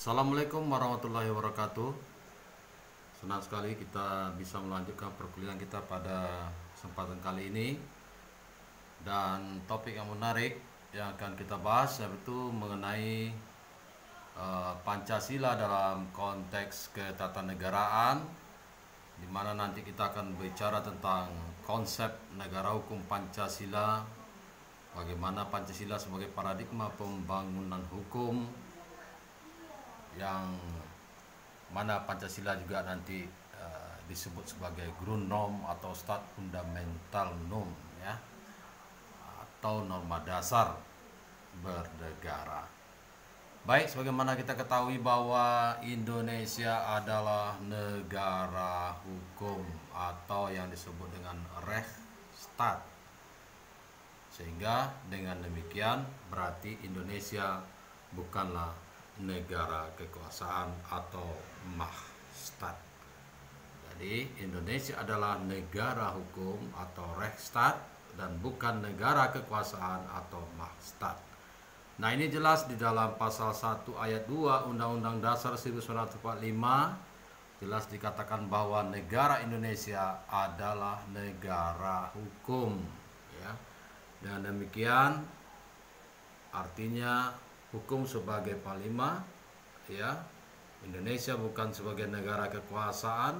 Assalamualaikum warahmatullahi wabarakatuh. Senang sekali kita bisa melanjutkan perkuliahan kita pada kesempatan kali ini. Dan topik yang menarik yang akan kita bahas yaitu mengenai Pancasila dalam konteks ketatanegaraan, di mana nanti kita akan bicara tentang konsep negara hukum Pancasila, bagaimana Pancasila sebagai paradigma pembangunan hukum, yang mana Pancasila juga nanti disebut sebagai Grundnorm atau Stat Fundamental Norm, ya, atau norma dasar bernegara. Baik, sebagaimana kita ketahui bahwa Indonesia adalah negara hukum atau yang disebut dengan Rechtsstaat. Sehingga dengan demikian berarti Indonesia bukanlah negara kekuasaan atau Mahstat. Jadi Indonesia adalah negara hukum atau Rechtsstaat dan bukan negara kekuasaan atau Mahstat. Nah, ini jelas di dalam pasal 1 ayat 2 Undang-Undang Dasar 1945 jelas dikatakan bahwa negara Indonesia adalah negara hukum, ya. Dan demikian artinya hukum sebagai panglima, ya. Indonesia bukan sebagai negara kekuasaan,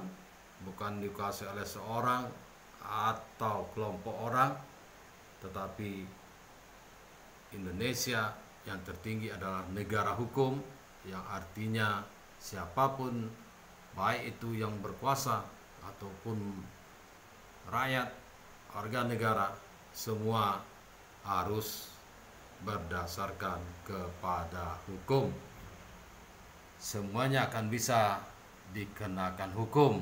bukan dikuasai oleh seorang atau kelompok orang, tetapi Indonesia yang tertinggi adalah negara hukum, yang artinya siapapun, baik itu yang berkuasa ataupun rakyat, warga negara, semua harus berdasarkan kepada hukum. Semuanya akan bisa dikenakan hukum,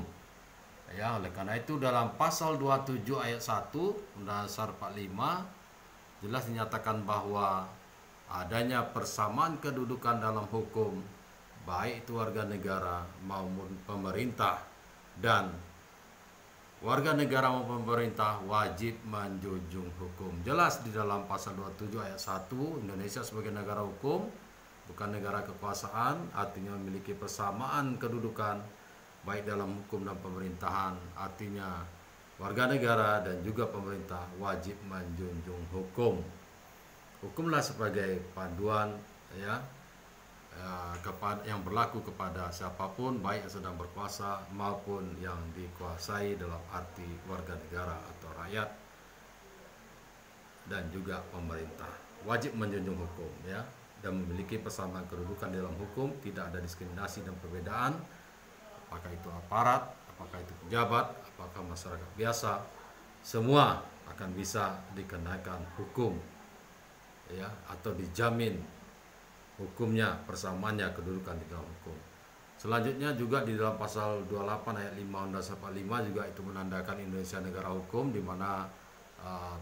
ya. Oleh karena itu dalam pasal 27 ayat 1 Undang-Undang Dasar 45 jelas dinyatakan bahwa adanya persamaan kedudukan dalam hukum, baik itu warga negara maupun pemerintah, dan warga negara maupun pemerintah wajib menjunjung hukum. Jelas di dalam pasal 27 ayat 1, Indonesia sebagai negara hukum, bukan negara kekuasaan, artinya memiliki persamaan kedudukan baik dalam hukum dan pemerintahan. Artinya warga negara dan juga pemerintah wajib menjunjung hukum. Hukumlah sebagai panduan, ya, yang berlaku kepada siapapun, baik yang sedang berkuasa maupun yang dikuasai dalam arti warga negara atau rakyat, dan juga pemerintah wajib menjunjung hukum, ya, dan memiliki persamaan kedudukan dalam hukum. Tidak ada diskriminasi dan perbedaan, apakah itu aparat, apakah itu pejabat, apakah masyarakat biasa, semua akan bisa dikenakan hukum, ya, atau dijamin hukumnya, persamaannya kedudukan di dalam hukum. Selanjutnya juga di dalam pasal 28 ayat 5 Undang-Undang Dasar 45 juga itu menandakan Indonesia negara hukum, di mana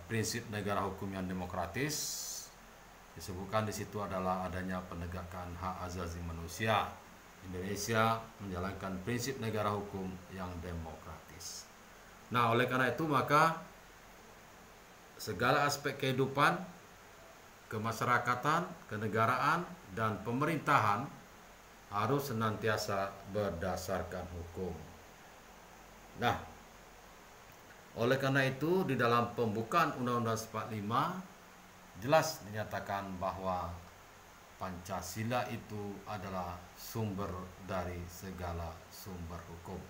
prinsip negara hukum yang demokratis disebutkan di situ adalah adanya penegakan hak asasi manusia. Indonesia menjalankan prinsip negara hukum yang demokratis. Nah, oleh karena itu maka segala aspek kehidupan, kemasyarakatan, kenegaraan, dan pemerintahan harus senantiasa berdasarkan hukum. Nah, oleh karena itu di dalam pembukaan Undang-Undang 45 jelas dinyatakan bahwa Pancasila itu adalah sumber dari segala sumber hukum.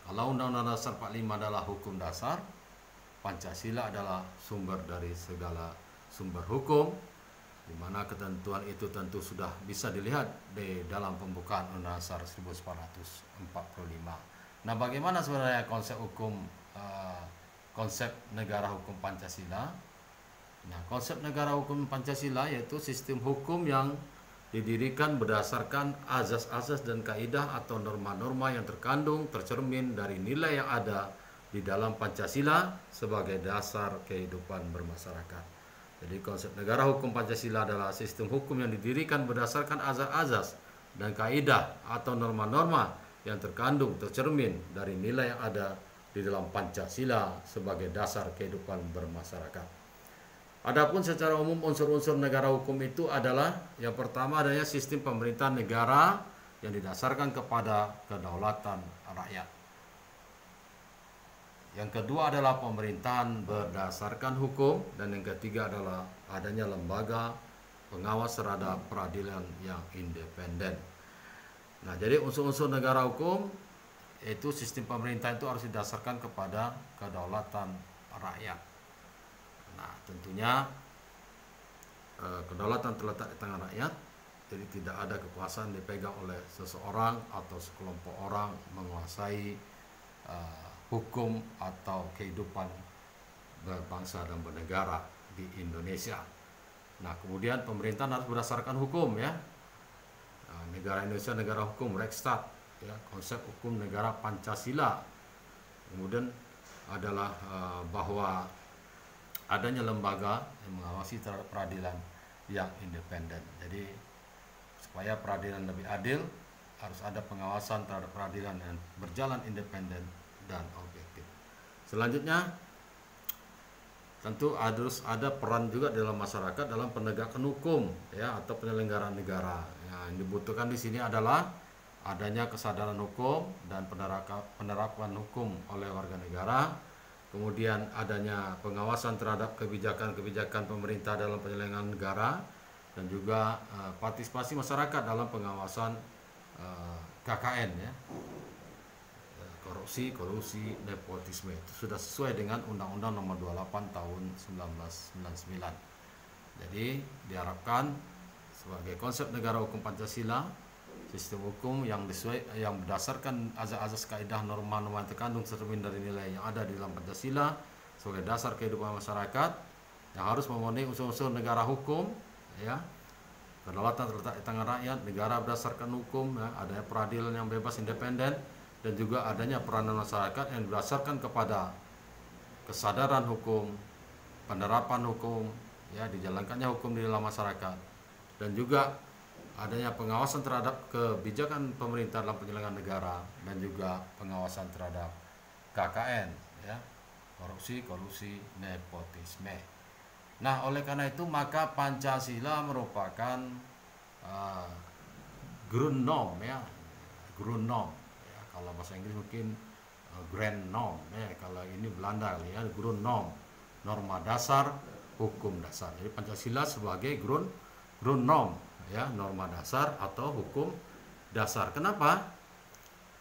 Kalau Undang-Undang Dasar 45 adalah hukum dasar, Pancasila adalah sumber dari segala sumber hukum, di mana ketentuan itu tentu sudah bisa dilihat di dalam pembukaan Undang-Undang Dasar 1945. Nah, bagaimana sebenarnya konsep hukum, konsep negara hukum Pancasila? Nah, konsep negara hukum Pancasila yaitu sistem hukum yang didirikan berdasarkan azas-azas dan kaidah atau norma-norma yang tercermin dari nilai yang ada di dalam Pancasila sebagai dasar kehidupan bermasyarakat. Jadi konsep negara hukum Pancasila adalah sistem hukum yang didirikan berdasarkan azas-azas dan kaidah atau norma-norma yang tercermin dari nilai yang ada di dalam Pancasila sebagai dasar kehidupan bermasyarakat. Adapun secara umum unsur-unsur negara hukum itu adalah yang pertama adanya sistem pemerintahan negara yang didasarkan kepada kedaulatan rakyat. Yang kedua adalah pemerintahan berdasarkan hukum, dan yang ketiga adalah adanya lembaga pengawas terhadap peradilan yang independen. Nah, jadi unsur-unsur negara hukum yaitu sistem pemerintah itu harus didasarkan kepada kedaulatan rakyat. Nah, tentunya kedaulatan terletak di tangan rakyat, jadi tidak ada kekuasaan dipegang oleh seseorang atau sekelompok orang menguasai hukum atau kehidupan berbangsa dan bernegara di Indonesia. Nah, kemudian pemerintahan harus berdasarkan hukum ya. Nah, negara Indonesia negara hukum, Rechtsstaat ya, konsep hukum negara Pancasila. Kemudian adalah bahwa adanya lembaga yang mengawasi terhadap peradilan yang independen. Jadi supaya peradilan lebih adil, harus ada pengawasan terhadap peradilan yang berjalan independen dan objektif. Selanjutnya, tentu harus ada peran juga dalam masyarakat dalam penegakan hukum ya, atau penyelenggaraan negara. Yang dibutuhkan di sini adalah adanya kesadaran hukum dan penerapan hukum oleh warga negara. Kemudian adanya pengawasan terhadap kebijakan-kebijakan pemerintah dalam penyelenggaraan negara, dan juga partisipasi masyarakat dalam pengawasan KKN ya. Korupsi, kolusi, nepotisme itu sudah sesuai dengan Undang-Undang Nomor 28 Tahun 1999. Jadi diharapkan sebagai konsep negara hukum Pancasila, sistem hukum yang berdasarkan azas-azas kaidah norma-norma yang terkandung tercermin dari nilai yang ada di dalam Pancasila sebagai dasar kehidupan masyarakat, yang harus memenuhi unsur-unsur negara hukum ya. Kedaulatan terletak di tangan rakyat, negara berdasarkan hukum ya, adanya peradilan yang bebas independen, dan juga adanya peranan masyarakat yang berdasarkan kepada kesadaran hukum, penerapan hukum ya, dijalankannya hukum di dalam masyarakat, dan juga adanya pengawasan terhadap kebijakan pemerintah dalam penyelenggaraan negara, dan juga pengawasan terhadap KKN ya, korupsi, kolusi, nepotisme. Nah, oleh karena itu maka Pancasila merupakan Grundnorm ya, Grundnorm ya, kalau bahasa Inggris mungkin Grand Norm ya, kalau ini Belanda ya, Grundnorm, norma dasar hukum dasar. Jadi Pancasila sebagai Grundnorm ya, norma dasar atau hukum dasar. Kenapa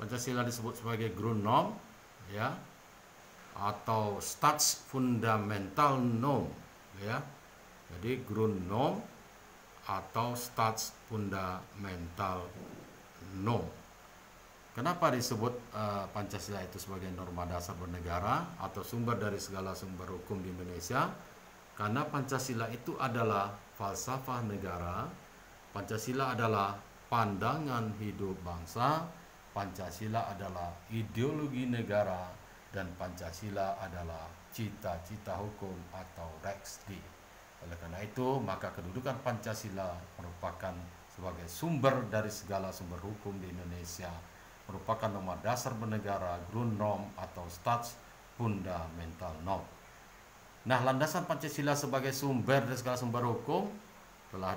Pancasila disebut sebagai Grundnorm ya, atau Staatsfundamental Norm ya. Jadi Grundnorm atau Staatsfundamental Norm. Kenapa disebut Pancasila itu sebagai norma dasar bernegara atau sumber dari segala sumber hukum di Indonesia? Karena Pancasila itu adalah falsafah negara, Pancasila adalah pandangan hidup bangsa, Pancasila adalah ideologi negara, dan Pancasila adalah cita-cita hukum atau Rechtsstaat. Oleh karena itu, maka kedudukan Pancasila merupakan sebagai sumber dari segala sumber hukum di Indonesia, merupakan norma dasar bernegara, Grundnorm atau Staatsfundamental Norm. Nah, landasan Pancasila sebagai sumber dari segala sumber hukum telah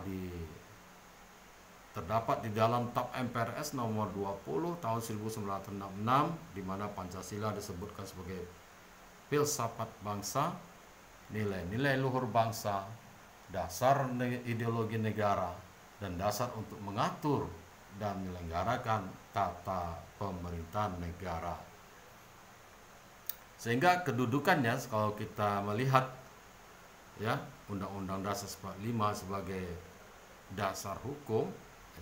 terdapat di dalam TAP MPRS nomor 20 tahun 1966, di mana Pancasila disebutkan sebagai filsafat bangsa, nilai-nilai luhur bangsa, dasar ideologi negara, dan dasar untuk mengatur dan menyelenggarakan tata pemerintahan negara. Sehingga kedudukannya kalau kita melihat ya, Undang-Undang Dasar 45 sebagai dasar hukum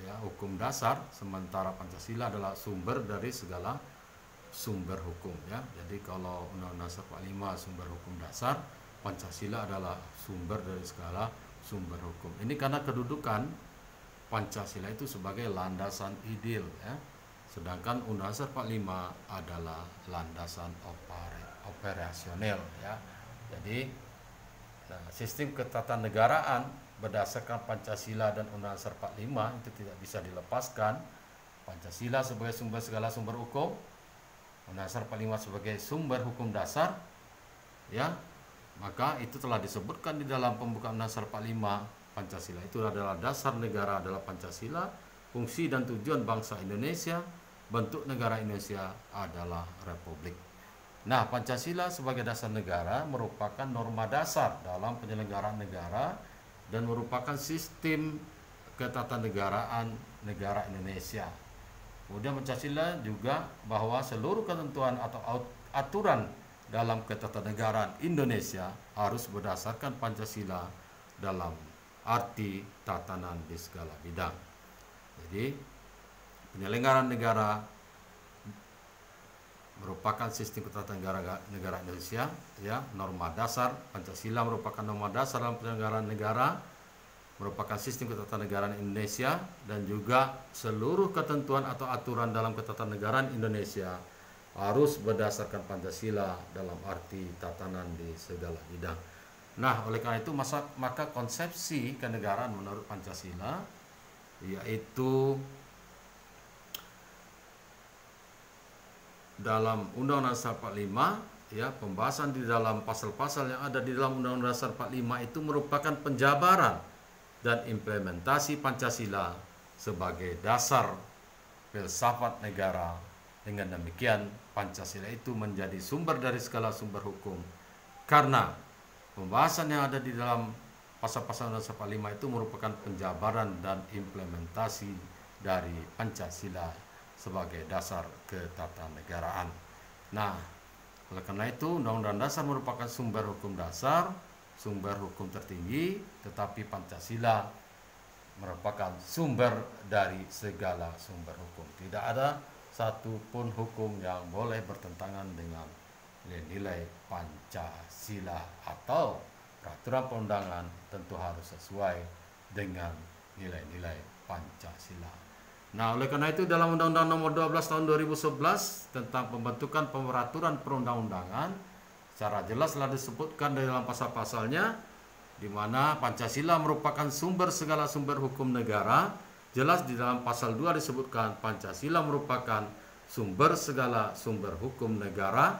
ya, hukum dasar, sementara Pancasila adalah sumber dari segala sumber hukum ya. Jadi kalau Undang-Undang Dasar 45 sumber hukum dasar, Pancasila adalah sumber dari segala sumber hukum. Ini karena kedudukan Pancasila itu sebagai landasan ideal ya. Sedangkan Undang-Undang Dasar 45 adalah landasan operasional ya. Jadi sistem ketatanegaraan berdasarkan Pancasila dan Undang-Undang Dasar 45 itu tidak bisa dilepaskan. Pancasila sebagai sumber segala sumber hukum, Undang-Undang Dasar 45 sebagai sumber hukum dasar ya. Maka itu telah disebutkan di dalam pembukaan Undang-Undang Dasar 45, Pancasila itu adalah dasar negara adalah Pancasila, fungsi dan tujuan bangsa Indonesia, bentuk negara Indonesia adalah republik. Nah, Pancasila sebagai dasar negara merupakan norma dasar dalam penyelenggaraan negara dan merupakan sistem ketatanegaraan negara Indonesia. Kemudian Pancasila juga bahwa seluruh ketentuan atau aturan dalam ketatanegaraan Indonesia harus berdasarkan Pancasila dalam arti tatanan di segala bidang. Jadi penyelenggaraan negara merupakan sistem ketatanegaraan negara Indonesia, ya, norma dasar. Pancasila merupakan norma dasar dalam penyelenggaraan negara, merupakan sistem ketatanegaraan Indonesia, dan juga seluruh ketentuan atau aturan dalam ketatanegaraan Indonesia harus berdasarkan Pancasila dalam arti tatanan di segala bidang. Nah, oleh karena itu maka konsepsi kenegaraan menurut Pancasila yaitu dalam Undang-Undang Dasar 45, ya, pembahasan di dalam pasal-pasal yang ada di dalam Undang-Undang Dasar 45 itu merupakan penjabaran dan implementasi Pancasila sebagai dasar filsafat negara. Dengan demikian Pancasila itu menjadi sumber dari segala sumber hukum, karena pembahasan yang ada di dalam pasal-pasal Undang-Undang 45 itu merupakan penjabaran dan implementasi dari Pancasila sebagai dasar ketatanegaraan. Nah, oleh karena itu Undang-Undang Dasar merupakan sumber hukum dasar, sumber hukum tertinggi, tetapi Pancasila merupakan sumber dari segala sumber hukum. Tidak ada satupun hukum yang boleh bertentangan dengan nilai-nilai Pancasila, atau peraturan perundangan tentu harus sesuai dengan nilai-nilai Pancasila. Nah, oleh karena itu dalam Undang-Undang Nomor 12 Tahun 2011 tentang pembentukan peraturan perundang-undangan secara jelas telah disebutkan dalam pasal-pasalnya, di mana Pancasila merupakan sumber segala sumber hukum negara. Jelas di dalam pasal 2 disebutkan Pancasila merupakan sumber segala sumber hukum negara.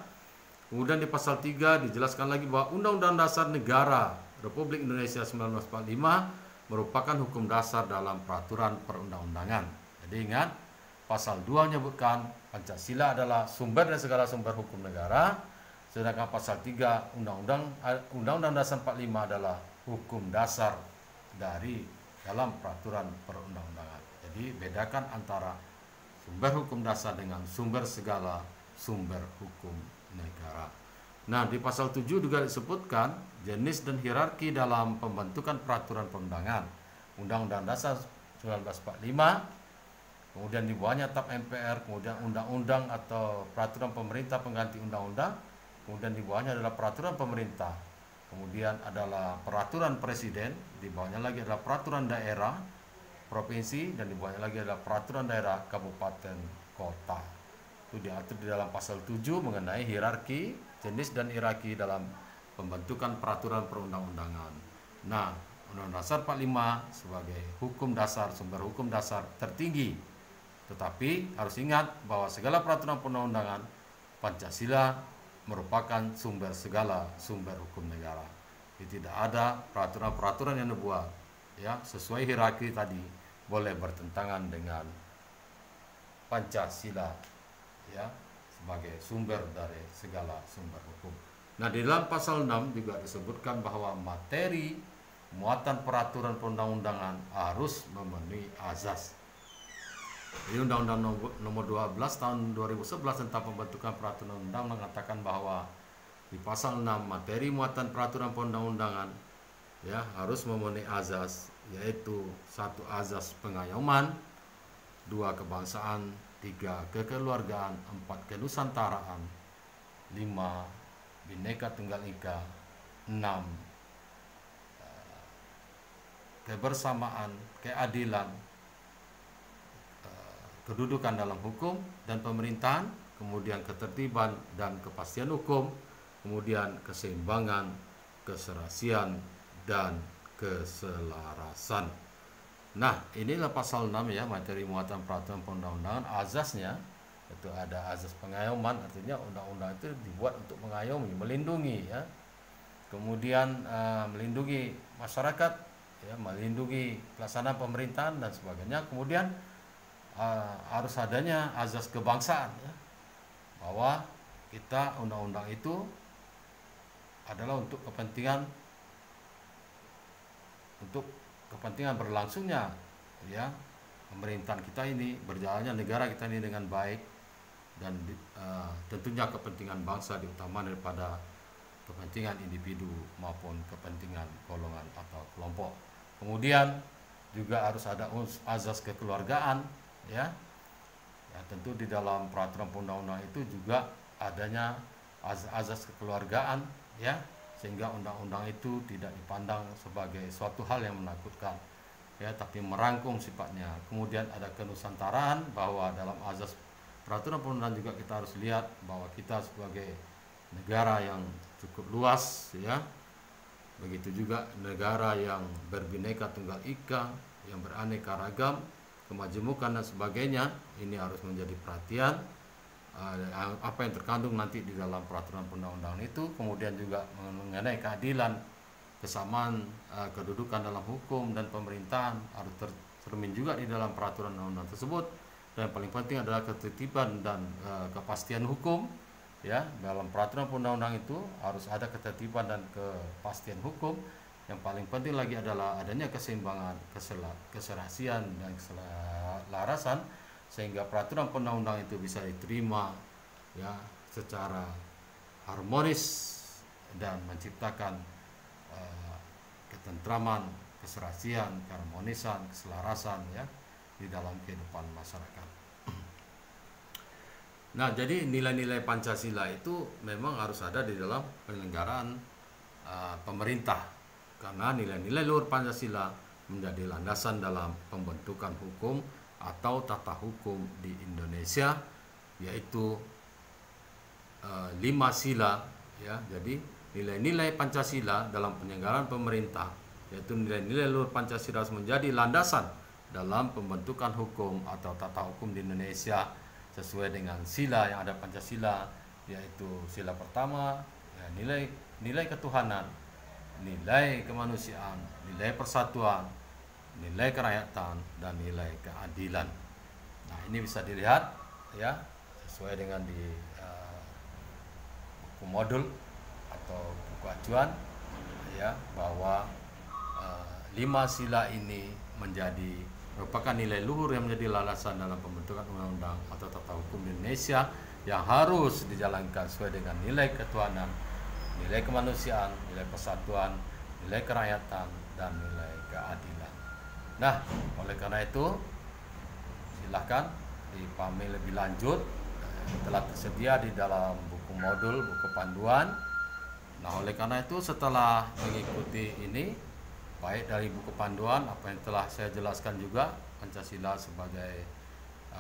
Kemudian di pasal 3 dijelaskan lagi bahwa Undang-Undang Dasar Negara Republik Indonesia 1945 merupakan hukum dasar dalam peraturan perundang-undangan. Jadi ingat, pasal 2 menyebutkan Pancasila adalah sumber dari segala sumber hukum negara, sedangkan pasal 3 Undang-Undang Dasar 45 adalah hukum dasar dari dalam peraturan perundang-undangan. Jadi bedakan antara sumber hukum dasar dengan sumber segala sumber hukum negara. Nah, di pasal 7 juga disebutkan jenis dan hierarki dalam pembentukan peraturan perundangan. Undang-Undang Dasar 1945, kemudian di bawahnya TAP MPR, kemudian undang-undang atau peraturan pemerintah pengganti undang-undang, kemudian di bawahnya adalah peraturan pemerintah, kemudian adalah peraturan presiden, di bawahnya lagi adalah peraturan daerah provinsi, dan di bawahnya lagi adalah peraturan daerah kabupaten kota. Itu diatur di dalam pasal 7 mengenai hierarki, jenis dan hierarki dalam pembentukan peraturan perundang-undangan. Nah, Undang-Undang Dasar 45 sebagai hukum dasar, sumber hukum dasar tertinggi. Tetapi harus ingat bahwa segala peraturan perundang-undangan Pancasila merupakan sumber segala sumber hukum negara. Jadi tidak ada peraturan-peraturan yang dibuat, ya, sesuai hierarki tadi boleh bertentangan dengan Pancasila, ya, sebagai sumber dari segala sumber hukum. Nah, di dalam pasal 6 juga disebutkan bahwa materi muatan peraturan perundang-undangan harus memenuhi azas. Di Undang-Undang Nomor 12 Tahun 2011 tentang pembentukan peraturan undang mengatakan bahwa di pasal 6 materi muatan peraturan perundang-undangan, ya, harus memenuhi azas, yaitu 1 azas pengayoman, 2 kebangsaan, 3 kekeluargaan, 4 kenusantaraan, 5 Bhinneka Tunggal Ika, 6 kebersamaan, keadilan, kedudukan dalam hukum dan pemerintahan, kemudian ketertiban dan kepastian hukum, kemudian keseimbangan, keserasian, dan keselarasan. Nah, inilah pasal 6, ya, materi muatan peraturan perundang-undangan. Azasnya itu ada azas pengayoman, artinya undang-undang itu dibuat untuk mengayomi, melindungi, ya. Kemudian melindungi masyarakat, ya, melindungi pelaksanaan pemerintahan dan sebagainya. Kemudian harus adanya azas kebangsaan, ya, bahwa kita undang-undang itu adalah untuk kepentingan berlangsungnya, ya, pemerintahan kita ini, berjalannya negara kita ini dengan baik, dan tentunya kepentingan bangsa diutamakan daripada kepentingan individu maupun kepentingan golongan atau kelompok. Kemudian juga harus ada azas kekeluargaan, ya. Ya, tentu di dalam peraturan undang-undang itu juga adanya azas kekeluargaan, ya, sehingga undang-undang itu tidak dipandang sebagai suatu hal yang menakutkan, ya, tapi merangkum sifatnya. Kemudian ada kenusantaraan, bahwa dalam azas peraturan perundangan juga kita harus lihat bahwa kita sebagai negara yang cukup luas, ya, begitu juga negara yang berbineka tunggal ika, yang beraneka ragam, kemajemukan dan sebagainya. Ini harus menjadi perhatian, apa yang terkandung nanti di dalam peraturan perundang-undangan itu. Kemudian juga mengenai keadilan, kesamaan kedudukan dalam hukum dan pemerintahan harus tercermin juga di dalam peraturan undang-undang tersebut. Dan paling penting adalah ketertiban dan kepastian hukum, ya. Dalam peraturan perundang-undangan itu harus ada ketertiban dan kepastian hukum. Yang paling penting lagi adalah adanya keseimbangan, keserasian dan keselarasan, sehingga peraturan perundang-undangan itu bisa diterima, ya, secara harmonis dan menciptakan ketentraman, keserasian, keharmonisan, keselarasan, ya, di dalam kehidupan masyarakat. Nah, jadi nilai-nilai Pancasila itu memang harus ada di dalam penyelenggaraan pemerintah, karena nilai-nilai luhur Pancasila menjadi landasan dalam pembentukan hukum atau tata hukum di Indonesia, yaitu 5 sila, ya. Jadi nilai-nilai Pancasila dalam penyelenggaraan pemerintah, yaitu nilai-nilai luhur Pancasila, harus menjadi landasan dalam pembentukan hukum atau tata hukum di Indonesia sesuai dengan sila yang ada Pancasila, yaitu sila pertama, ya, nilai ketuhanan, nilai kemanusiaan, nilai persatuan, nilai kerakyatan, dan nilai keadilan. Nah, ini bisa dilihat, ya, sesuai dengan di buku modul atau buku acuan, ya, bahwa 5 sila ini merupakan nilai luhur yang menjadi landasan dalam pembentukan undang-undang atau tata hukum di Indonesia, yang harus dijalankan sesuai dengan nilai ketuhanan, nilai kemanusiaan, nilai persatuan, nilai kerakyatan, dan nilai keadilan. Nah, oleh karena itu silahkan dipahami lebih lanjut, telah tersedia di dalam buku modul, buku panduan. Nah, oleh karena itu setelah mengikuti ini, baik dari buku panduan, apa yang telah saya jelaskan juga, Pancasila sebagai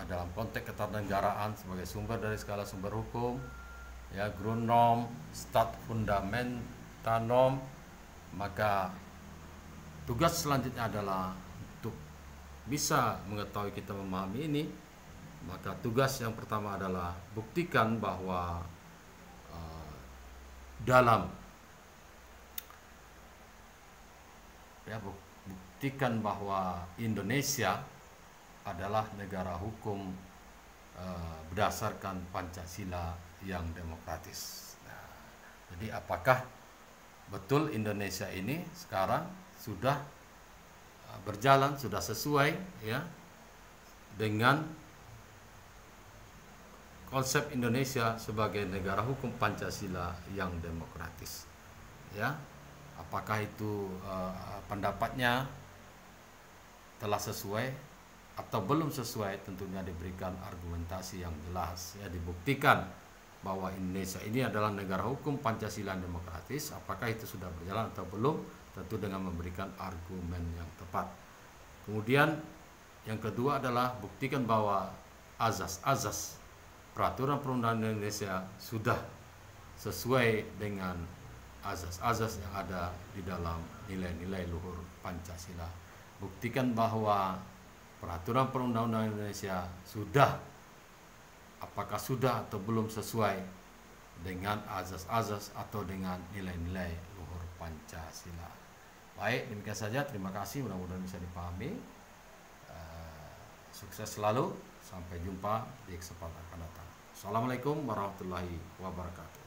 dalam konteks ketatanegaraan sebagai sumber dari segala sumber hukum, ya, Grundnorm, Stat Fundamentalnorm, maka tugas selanjutnya adalah untuk bisa mengetahui kita memahami ini. Maka tugas yang pertama adalah buktikan bahwa buktikan bahwa Indonesia adalah negara hukum berdasarkan Pancasila yang demokratis. Nah, jadi apakah betul Indonesia ini sekarang sudah berjalan, sudah sesuai, ya, dengan konsep Indonesia sebagai negara hukum Pancasila yang demokratis, ya. Apakah itu pendapatnya telah sesuai atau belum sesuai? Tentunya diberikan argumentasi yang jelas, ya, dibuktikan bahwa Indonesia ini adalah negara hukum Pancasila yang demokratis. Apakah itu sudah berjalan atau belum? Tentu dengan memberikan argumen yang tepat. Kemudian yang kedua adalah buktikan bahwa azas-azas peraturan perundangan Indonesia sudah sesuai dengan azas-azas yang ada di dalam nilai-nilai luhur Pancasila. Buktikan bahwa peraturan perundang-undangan Indonesia apakah sudah atau belum sesuai dengan azas-azas atau dengan nilai-nilai luhur Pancasila. Baik, demikian saja. Terima kasih. Mudah-mudahan bisa dipahami. Sukses selalu. Sampai jumpa di kesempatan akan datang. Assalamualaikum warahmatullahi wabarakatuh.